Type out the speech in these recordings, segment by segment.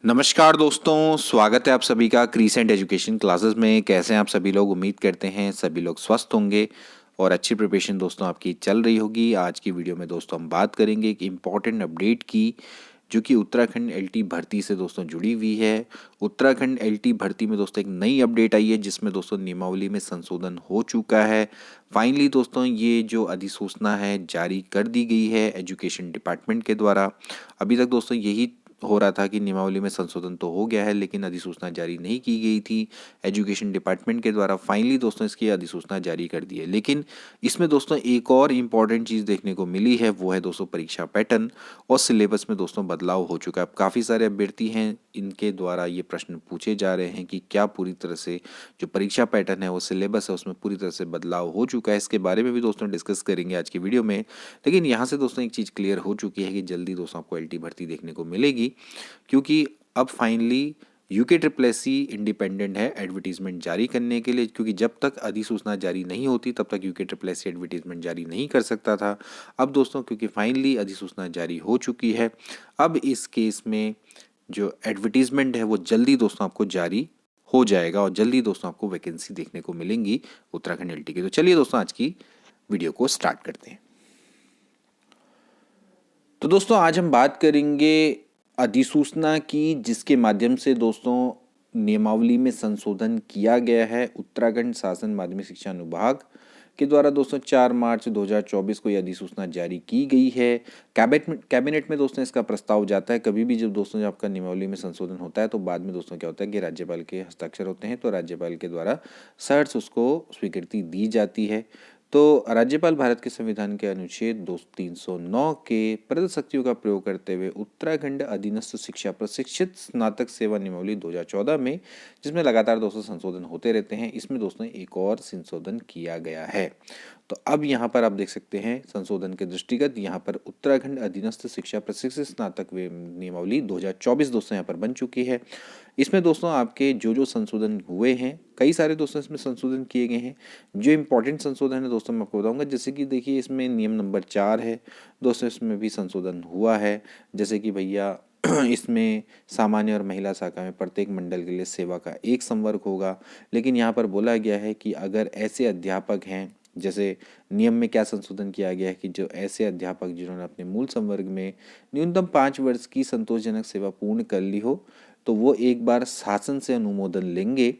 नमस्कार दोस्तों, स्वागत है आप सभी का क्रीसेंट एजुकेशन क्लासेस में। कैसे हैं आप सभी लोग? उम्मीद करते हैं सभी लोग स्वस्थ होंगे और अच्छी प्रिपरेशन दोस्तों आपकी चल रही होगी। आज की वीडियो में दोस्तों हम बात करेंगे एक इम्पॉर्टेंट अपडेट की, जो कि उत्तराखंड एलटी भर्ती से दोस्तों जुड़ी हुई है। उत्तराखंड एलटी भर्ती में दोस्तों एक नई अपडेट आई है, जिसमें दोस्तों नियमावली में संशोधन हो चुका है। फाइनली दोस्तों ये जो अधिसूचना है जारी कर दी गई है एजुकेशन डिपार्टमेंट के द्वारा। अभी तक दोस्तों यही हो रहा था कि नियमावली में संशोधन तो हो गया है, लेकिन अधिसूचना जारी नहीं की गई थी एजुकेशन डिपार्टमेंट के द्वारा। फाइनली दोस्तों इसकी अधिसूचना जारी कर दी है। लेकिन इसमें दोस्तों एक और इम्पॉर्टेंट चीज़ देखने को मिली है, वो है दोस्तों परीक्षा पैटर्न और सिलेबस में दोस्तों बदलाव हो चुका है। अब काफ़ी सारे अभ्यर्थी हैं, इनके द्वारा ये प्रश्न पूछे जा रहे हैं कि क्या पूरी तरह से जो परीक्षा पैटर्न है, वो सिलेबस है, उसमें पूरी तरह से बदलाव हो चुका है। इसके बारे में भी दोस्तों डिस्कस करेंगे आज की वीडियो में। लेकिन यहाँ से दोस्तों एक चीज़ क्लियर हो चुकी है कि जल्दी दोस्तों आपको एलटी भर्ती देखने को मिलेगी, क्योंकि अब finally UK triple S C independent है एडवर्टीजमेंट जारी करने के लिए। क्योंकि जब तक अधिसूचना जारी नहीं होती तब तक UK triple S C advertisement जारी नहीं कर सकता था। अब दोस्तों क्योंकि फाइनली अधिसूचना जारी हो चुकी है, अब इस केस में जो एडवर्टीजमेंट है वो जल्दी दोस्तों आपको जारी हो जाएगा और जल्दी दोस्तों आपको वैकेंसी देखने को मिलेंगी उत्तराखंड एलटी की। तो चलिए दोस्तों आज की वीडियो को स्टार्ट करते हैं। तो दोस्तों आज हम बात करेंगे अधिसूचना की, जिसके माध्यम से दोस्तों नियमावली में संशोधन किया गया है। उत्तराखंड शासन माध्यमिक शिक्षा अनुभाग के द्वारा दोस्तों 4 मार्च 2024 को यह अधिसूचना जारी की गई है। कैबिनेट में दोस्तों इसका प्रस्ताव जाता है। कभी भी जब दोस्तों जब आपका नियमावली में संशोधन होता है तो बाद में दोस्तों क्या होता है कि राज्यपाल के हस्ताक्षर होते हैं, तो राज्यपाल के द्वारा सहर्ष उसको स्वीकृति दी जाती है। तो राज्यपाल भारत के संविधान के अनुच्छेद 309 के प्रदत्त शक्तियों का प्रयोग करते हुए उत्तराखंड अधीनस्थ शिक्षा प्रशिक्षित स्नातक सेवा नियमावली 2014 में, जिसमें लगातार दोस्तों संशोधन होते रहते हैं, इसमें दोस्तों एक और संशोधन किया गया है। तो अब यहाँ पर आप देख सकते हैं संशोधन के दृष्टिगत यहाँ पर उत्तराखंड अधीनस्थ शिक्षा प्रशिक्षित स्नातक नियमावली 2024 दोस्तों यहाँ पर बन चुकी है। इसमें दोस्तों आपके जो संशोधन हुए हैं, कई सारे दोस्तों इसमें संशोधन किए गए हैं। जो इम्पोर्टेंट संशोधन है दोस्तों मैं आपको बताऊंगा, जैसे कि देखिए इसमें नियम नंबर 4 है दोस्तों, इसमें भी संशोधन हुआ है। जैसे कि भैया इसमें सामान्य और महिला शाखा में प्रत्येक मंडल के लिए सेवा का एक संवर्ग होगा। लेकिन यहाँ पर बोला गया है कि अगर ऐसे अध्यापक हैं, जैसे नियम में क्या संशोधन किया गया है कि जो ऐसे अध्यापक जिन्होंने अपने मूल संवर्ग में न्यूनतम 5 वर्ष की संतोषजनक सेवा पूर्ण कर ली हो, तो वो एक बार शासन से अनुमोदन लेंगे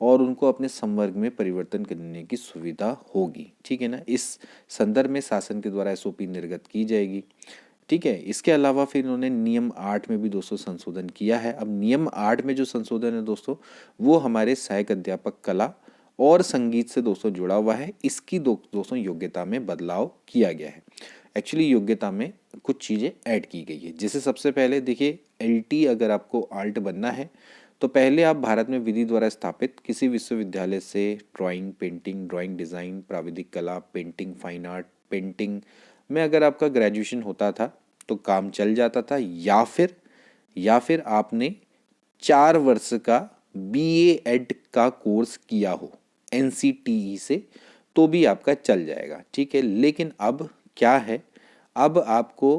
और उनको अपने संवर्ग में परिवर्तन करने की सुविधा होगी। ठीक है ना, इस संदर्भ में शासन के द्वारा एसओपी निर्गत की जाएगी। ठीक है, इसके अलावा फिर इन्होंने नियम 8 में भी दोस्तों संशोधन किया है। अब नियम 8 में जो संशोधन है दोस्तों, वो हमारे सहायक अध्यापक कला और संगीत से दोस्तों जुड़ा हुआ है। इसकी दोस्तों योग्यता में बदलाव किया गया है। एक्चुअली योग्यता में कुछ चीज़ें ऐड की गई है। जैसे सबसे पहले देखिए, एलटी अगर आपको आल्ट बनना है तो पहले आप भारत में विधि द्वारा स्थापित किसी विश्वविद्यालय से ड्राइंग, पेंटिंग, ड्राइंग डिज़ाइन, प्राविधिक कला, पेंटिंग, फाइन आर्ट, पेंटिंग में अगर आपका ग्रेजुएशन होता था तो काम चल जाता था, या फिर आपने 4 वर्ष का बीए एड का कोर्स किया हो एनसीटीई से, तो भी आपका चल जाएगा। ठीक है, लेकिन अब क्या है, अब आपको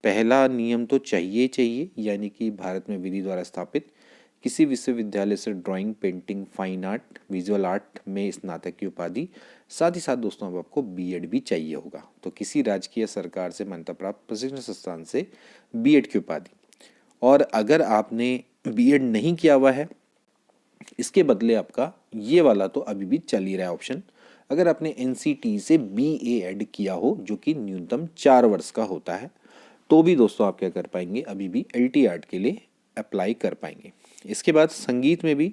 पहला नियम तो चाहिए, यानी कि भारत में विधि द्वारा स्थापित किसी विश्वविद्यालय से drawing, painting, fine art, visual art में स्नातक की उपाधि, साथ ही साथ दोस्तों अब आपको बीएड भी चाहिए होगा। तो किसी राजकीय सरकार से मान्यता प्राप्त प्रशिक्षण संस्थान से बीएड की उपाधि। और अगर आपने बीएड नहीं किया हुआ है, इसके बदले आपका ये वाला तो अभी भी चल ही रहा है ऑप्शन, अगर आपने एनसीटी से बीए ऐड किया हो, जो कि न्यूनतम 4 वर्ष का होता है, तो भी दोस्तों आप क्या कर पाएंगे, अभी भी एलटी आर्ट के लिए अप्लाई कर पाएंगे। इसके बाद संगीत में भी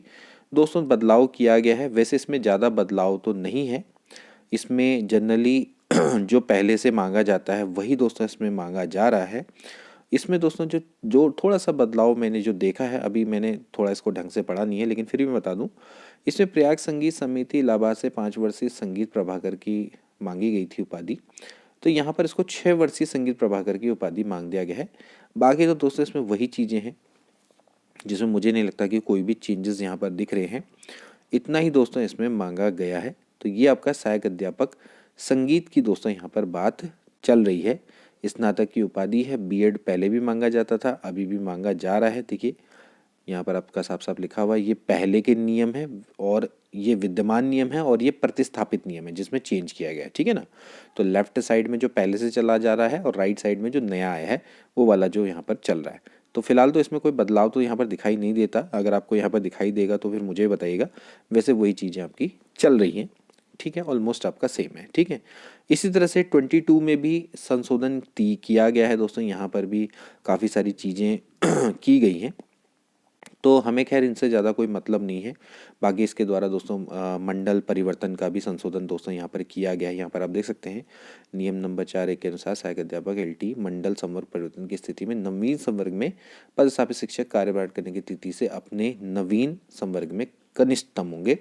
दोस्तों बदलाव किया गया है। वैसे इसमें ज़्यादा बदलाव तो नहीं है, इसमें जनरली जो पहले से मांगा जाता है वही दोस्तों इसमें मांगा जा रहा है। इसमें दोस्तों जो थोड़ा सा बदलाव मैंने जो देखा है, अभी मैंने थोड़ा इसको ढंग से पढ़ा नहीं है, लेकिन फिर भी मैं बता दूं, इसमें प्रयाग संगीत समिति इलाहाबाद से 5 वर्षीय संगीत प्रभाकर की मांगी गई थी उपाधि, तो यहाँ पर इसको 6 वर्षीय संगीत प्रभाकर की उपाधि मांग दिया गया है। बाकी तो दोस्तों इसमें वही चीज़ें हैं, जिसमें मुझे नहीं लगता कि कोई भी चेंजेस यहाँ पर दिख रहे हैं। इतना ही दोस्तों इसमें मांगा गया है। तो ये आपका सहायक अध्यापक संगीत की दोस्तों यहाँ पर बात चल रही है स्नातक की उपाधि है। बीएड पहले भी मांगा जाता था, अभी भी मांगा जा रहा है। देखिए यहाँ पर आपका साफ साफ लिखा हुआ है, ये पहले के नियम है और ये विद्यमान नियम है और ये प्रतिस्थापित नियम है जिसमें चेंज किया गया है, ठीक है ना। तो लेफ्ट साइड में जो पहले से चला जा रहा है और राइट साइड में जो नया आया है वो वाला जो यहाँ पर चल रहा है। तो फिलहाल तो इसमें कोई बदलाव तो यहाँ पर दिखाई नहीं देता। अगर आपको यहाँ पर दिखाई देगा तो फिर मुझे बताइएगा। वैसे वही चीज़ें आपकी चल रही हैं, ठीक है, ऑलमोस्ट आपका सेम है, ठीक है। इसी तरह से 22 में भी संशोधन किया गया है दोस्तों। यहाँ पर भी काफ़ी सारी चीज़ें की गई हैं, तो हमें खैर इनसे ज़्यादा कोई मतलब नहीं है। बाकी इसके द्वारा दोस्तों मंडल परिवर्तन का भी संशोधन दोस्तों यहाँ पर किया गया है। यहाँ पर आप देख सकते हैं नियम नंबर 4(1) के अनुसार सहायक अध्यापक LT मंडल संवर्ग परिवर्तन की स्थिति में नवीन संवर्ग में पदस्थापित शिक्षक कार्यभार करने की तिथि से अपने नवीन संवर्ग में कनिष्ठतम होंगे।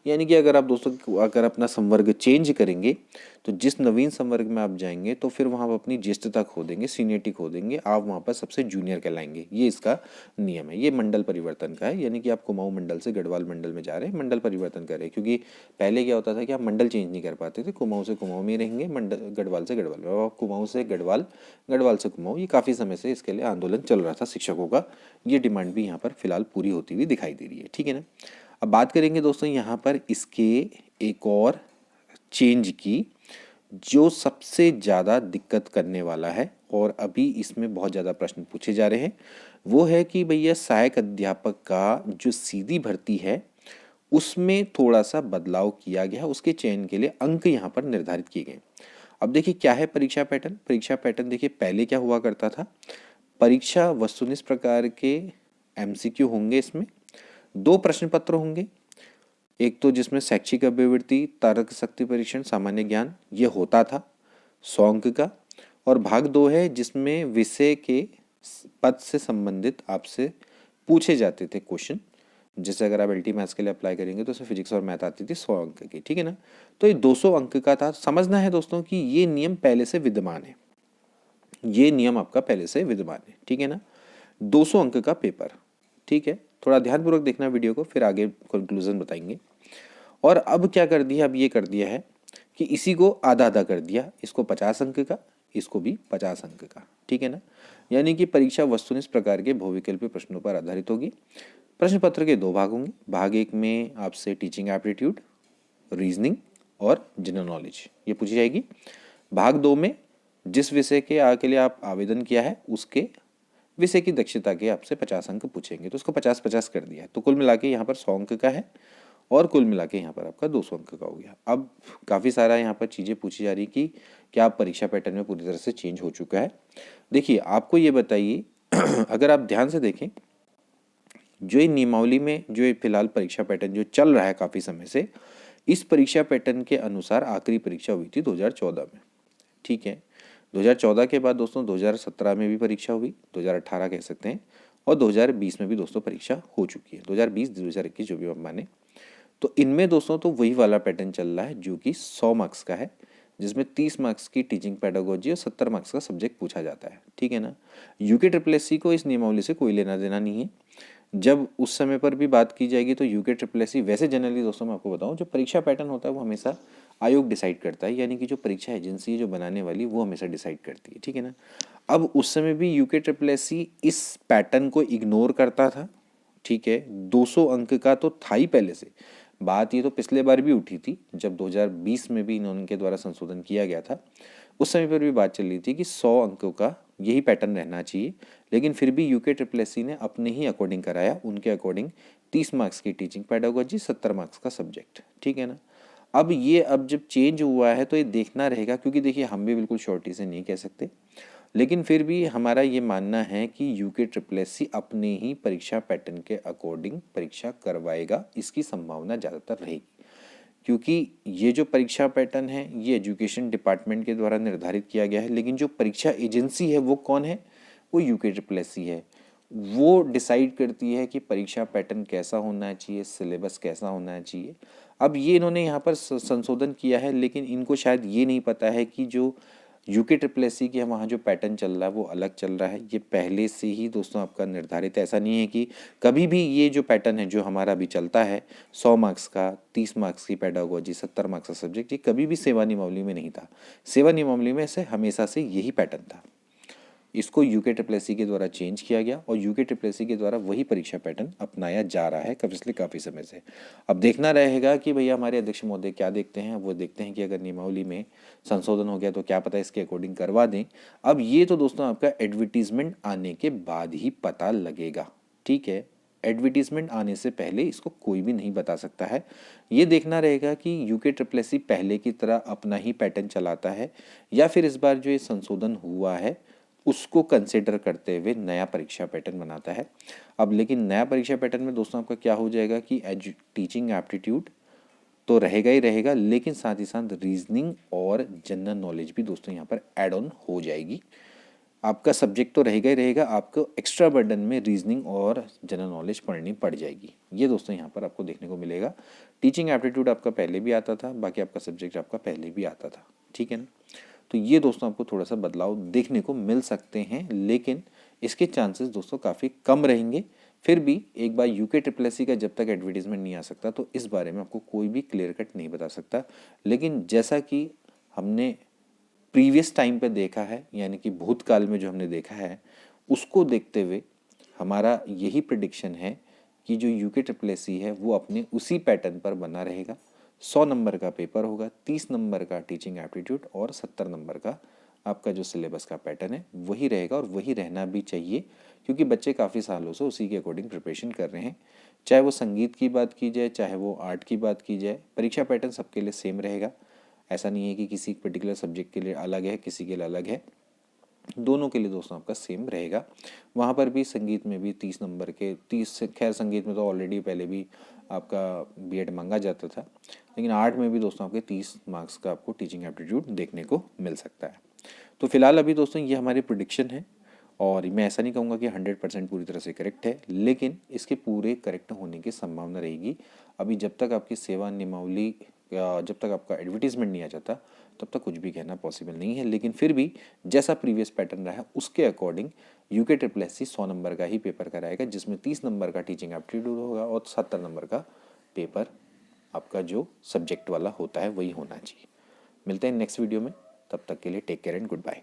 यानी कि अगर आप दोस्तों अगर अपना संवर्ग चेंज करेंगे तो जिस नवीन संवर्ग में आप जाएंगे तो फिर वहाँ आप अपनी ज्येष्ठता खो देंगे, सीनियरिटी खो देंगे, आप वहाँ पर सबसे जूनियर कहलाएंगे। ये इसका नियम है। ये मंडल परिवर्तन का है, यानी कि आप कुमाऊं मंडल से गढ़वाल मंडल में जा रहे हैं, मंडल परिवर्तन कर रहे हैं। क्योंकि पहले क्या होता था कि आप मंडल चेंज नहीं कर पाते थे, कुमाऊं से कुमाऊं में रहेंगे, मंडल गढ़वाल से गढ़वाल में, अब कुमाऊं से गढ़वाल, गढ़वाल से कुमाऊं। ये काफ़ी समय से इसके लिए आंदोलन चल रहा था शिक्षकों का। ये डिमांड भी यहाँ पर फिलहाल पूरी होती हुई दिखाई दे रही है, ठीक है ना। अब बात करेंगे दोस्तों यहाँ पर इसके एक और चेंज की जो सबसे ज़्यादा दिक्कत करने वाला है और अभी इसमें बहुत ज़्यादा प्रश्न पूछे जा रहे हैं। वो है कि भैया सहायक अध्यापक का जो सीधी भर्ती है उसमें थोड़ा सा बदलाव किया गया है। उसके चयन के लिए अंक यहाँ पर निर्धारित किए गए। अब देखिए क्या है परीक्षा पैटर्न। परीक्षा पैटर्न देखिए पहले क्या हुआ करता था, परीक्षा वस्तुनिष्ठ प्रकार के MCQ होंगे, इसमें 2 प्रश्न पत्र होंगे। एक तो जिसमें शैक्षिक अभिवृत्ति, तर्क शक्ति परीक्षण, सामान्य ज्ञान ये होता था 100 अंक का, और भाग 2 है जिसमें विषय के पद से संबंधित आपसे पूछे जाते थे क्वेश्चन। जैसे अगर आप LT मैथ्स के लिए अप्लाई करेंगे तो उसमें फिजिक्स और मैथ आती थी 100 अंक की, ठीक है ना। तो ये 200 अंक का था। समझना है दोस्तों कि ये नियम पहले से विद्यमान है, ये नियम आपका पहले से विद्यमान है, ठीक है ना। 200 अंक का पेपर, ठीक है। थोड़ा ध्यानपूर्वक देखना वीडियो को, फिर आगे कंक्लूजन बताएंगे। और अब क्या कर दिया, अब ये कर दिया है कि इसी को आधा आधा कर दिया, इसको 50 अंक का, इसको भी 50 अंक का, ठीक है ना। यानी कि परीक्षा वस्तुनिष्ठ प्रकार के बहुविकल्पीय प्रश्नों पर आधारित होगी। प्रश्न पत्र के 2 भाग होंगे। भाग 1 में आपसे टीचिंग एप्टीट्यूड, रीजनिंग और जनरल नॉलेज ये पूछी जाएगी। भाग 2 में जिस विषय के लिए आप आवेदन किया है उसके विषय की दक्षता के आपसे 50 अंक पूछेंगे। तो उसको 50-50 कर दिया है, तो कुल मिला के यहाँ पर 100 अंक का है और कुल मिला के यहाँ पर आपका 200 अंक का हो गया। अब काफ़ी सारा यहाँ पर चीज़ें पूछी जा रही कि क्या परीक्षा पैटर्न में पूरी तरह से चेंज हो चुका है। देखिए आपको ये बताइए अगर आप ध्यान से देखें जो ये नियमावली में जो ये फिलहाल परीक्षा पैटर्न जो चल रहा है काफ़ी समय से, इस परीक्षा पैटर्न के अनुसार आखिरी परीक्षा हुई थी 2014 में, ठीक है। 2014 के बाद दोस्तों 2017 में भी परीक्षा हुई, 2018 कह सकते हैं, और 2020 में भी दोस्तों परीक्षा हो चुकी है, 2020 2021 जो भी आप माने। तो इनमें दोस्तों तो वही वाला पैटर्न चल रहा है जो कि 100 मार्क्स का है, जिसमें 30 मार्क्स की टीचिंग पेडागोजी और 70 मार्क्स का सब्जेक्ट पूछा जाता है, ठीक है ना। यूके SSSC को इस नियमावली से कोई लेना देना नहीं है। जब उस समय पर भी बात की जाएगी तो यूके SSSC वैसे जनरली दोस्तों मैं आपको बताऊं जो परीक्षा पैटर्न होता है वो हमेशा आयोग डिसाइड करता है, यानी कि जो परीक्षा एजेंसी है जो बनाने वाली वो हमेशा डिसाइड करती है, ठीक है ना। अब उस समय भी यूके SSSC इस पैटर्न को इग्नोर करता था, ठीक है। 200 अंक का तो था ही पहले से। बात ये तो पिछले बार भी उठी थी जब 2020 में भी इनके द्वारा संशोधन किया गया था, उस समय पर भी बात चल रही थी कि 100 अंकों का यही पैटर्न रहना चाहिए। लेकिन फिर भी यूके SSSC ने अपने ही अकॉर्डिंग कराया, उनके अकॉर्डिंग 30 मार्क्स की टीचिंग पेडागोजी, 70 मार्क्स का सब्जेक्ट, ठीक है ना। अब जब चेंज हुआ है तो ये देखना रहेगा, क्योंकि देखिए हम भी बिल्कुल श्योरिटी से नहीं कह सकते, लेकिन फिर भी हमारा ये मानना है कि यूके SSSC अपने ही परीक्षा पैटर्न के अकॉर्डिंग परीक्षा करवाएगा, इसकी संभावना ज़्यादातर रहेगी। क्योंकि ये जो परीक्षा पैटर्न है ये एजुकेशन डिपार्टमेंट के द्वारा निर्धारित किया गया है, लेकिन जो परीक्षा एजेंसी है वो कौन है, वो यूके SSSC है। वो डिसाइड करती है कि परीक्षा पैटर्न कैसा होना चाहिए, सिलेबस कैसा होना चाहिए। अब ये इन्होंने यहाँ पर संशोधन किया है, लेकिन इनको शायद ये नहीं पता है कि जो यूके ट्रिपल एस सी की वहाँ जो पैटर्न चल रहा है वो अलग चल रहा है। ये पहले से ही दोस्तों आपका निर्धारित है, ऐसा नहीं है कि कभी भी ये जो पैटर्न है जो हमारा अभी चलता है 100 मार्क्स का, 30 मार्क्स की पेडागोजी, 70 मार्क्स का सब्जेक्ट, ये कभी भी सेवा नियमावली में नहीं था। सेवा नियमावली में से हमेशा से यही पैटर्न था। इसको यूके ट्रिपल एस सी के द्वारा चेंज किया गया और यूके ट्रिपल एस सी के द्वारा वही परीक्षा पैटर्न अपनाया जा रहा है पिछले काफ़ी समय से। अब देखना रहेगा कि भैया हमारे अध्यक्ष महोदय क्या देखते हैं। वो देखते हैं कि अगर नियमावली में संशोधन हो गया तो क्या पता इसके अकॉर्डिंग करवा दें। अब ये तो दोस्तों आपका एडवर्टीजमेंट आने के बाद ही पता लगेगा, ठीक है। एडवर्टीजमेंट आने से पहले इसको कोई भी नहीं बता सकता है। ये देखना रहेगा कि यूके ट्रिपल एस सी पहले की तरह अपना ही पैटर्न चलाता है या फिर इस बार जो ये संशोधन हुआ है उसको कंसिडर करते हुए नया परीक्षा पैटर्न बनाता है। अब लेकिन नया परीक्षा पैटर्न में दोस्तों आपका क्या हो जाएगा कि टीचिंग एप्टीट्यूड तो रहेगा ही रहेगा, लेकिन साथ ही साथ रीजनिंग और जनरल नॉलेज भी दोस्तों यहाँ पर ऐड ऑन हो जाएगी। आपका सब्जेक्ट तो रहेगा ही रहेगा, आपको एक्स्ट्रा बर्डन में रीजनिंग और जनरल नॉलेज पढ़नी पड़ जाएगी। ये दोस्तों यहाँ पर आपको देखने को मिलेगा। टीचिंग एप्टीट्यूड आपका पहले भी आता था, बाकी आपका सब्जेक्ट आपका पहले भी आता था, ठीक है ना। तो ये दोस्तों आपको थोड़ा सा बदलाव देखने को मिल सकते हैं, लेकिन इसके चांसेस दोस्तों काफ़ी कम रहेंगे। फिर भी एक बार यूके ट्रिपल एस सी का जब तक एडवर्टीजमेंट नहीं आ सकता तो इस बारे में आपको कोई भी क्लियर कट नहीं बता सकता। लेकिन जैसा कि हमने प्रीवियस टाइम पे देखा है, यानी कि भूतकाल में जो हमने देखा है, उसको देखते हुए हमारा यही प्रिडिक्शन है कि जो यूके ट्रिपल एस सी है वो अपने उसी पैटर्न पर बना रहेगा। 100 नंबर का पेपर होगा, 30 नंबर का टीचिंग एप्टीट्यूड और 70 नंबर का आपका जो सिलेबस का पैटर्न है वही रहेगा, और वही रहना भी चाहिए क्योंकि बच्चे काफ़ी सालों से उसी के अकॉर्डिंग प्रिपरेशन कर रहे हैं। चाहे वो संगीत की बात की जाए, चाहे वो आर्ट की बात की जाए, परीक्षा पैटर्न सबके लिए सेम रहेगा। ऐसा नहीं है कि किसी पर्टिकुलर सब्जेक्ट के लिए अलग है, किसी के लिए अलग है, दोनों के लिए दोस्तों आपका सेम रहेगा। वहाँ पर भी संगीत में भी 30 नंबर के 30, खैर संगीत में तो ऑलरेडी पहले भी आपका बीएड मांगा जाता था, लेकिन आर्ट में भी दोस्तों आपके 30 मार्क्स का आपको टीचिंग एप्टीट्यूड देखने को मिल सकता है। तो फिलहाल अभी दोस्तों ये हमारी प्रिडिक्शन है, और मैं ऐसा नहीं कहूँगा कि 100% पूरी तरह से करेक्ट है, लेकिन इसके पूरे करेक्ट होने की संभावना रहेगी। अभी जब तक आपकी सेवा नियमावली जब तक आपका एडवर्टीजमेंट नहीं आ जाता तब तक कुछ भी कहना पॉसिबल नहीं है। लेकिन फिर भी जैसा प्रीवियस पैटर्न रहा है उसके according UK triple S C 100 number का ही पेपर कराएगा, जिसमें 30 नंबर का टीचिंग एप्टीट्यूड होगा और 70 नंबर का पेपर आपका जो सब्जेक्ट वाला होता है वही होना चाहिए। मिलते हैं नेक्स्ट वीडियो में, तब तक के लिए take care and good bye.